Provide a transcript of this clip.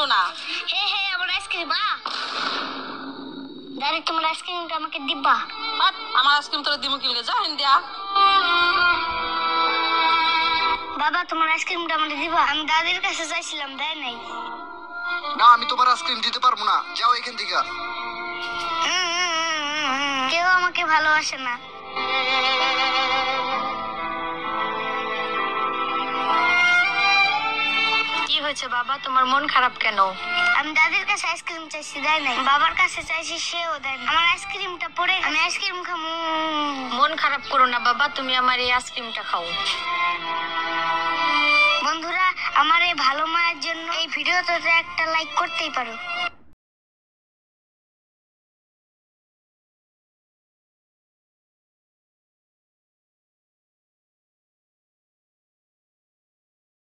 আসবো না। হ্যাঁ হ্যাঁ আমার আইসক্রিম দাদি তোমার আইসক্রিমটা আমাকে দিবা? আমার আইসক্রিম তোরা দিমু কি লাগে, যা ইন্ডিয়া। বাবা তোমার আইসক্রিমটা আমাকে দিবা? আমি দাদির কাছে চাইছিলাম, দেয় নাই। না, আমি তোমার আইসক্রিম দিতে পারবো না, যাও এখান থেকে। কেউ আমাকে ভালোবাসে না। কি হয়েছে বাবা, তোমার মন খারাপ কেন? আমি দাদির কাছে আইসক্রিম চাইছি, দেয় নাই। বাবার কাছে চাইছি, সেও দেয় না। আমার আইসক্রিমটা পড়ে, আমি আইসক্রিম খাবো। মন খারাপ করো না বাবা, তুমি আমার এই আইসক্রিমটা খাও। বন্ধুরা, আমার এই ভালো মায়ের জন্য এই ভিডিওতে একটা লাইক করতেই পারো।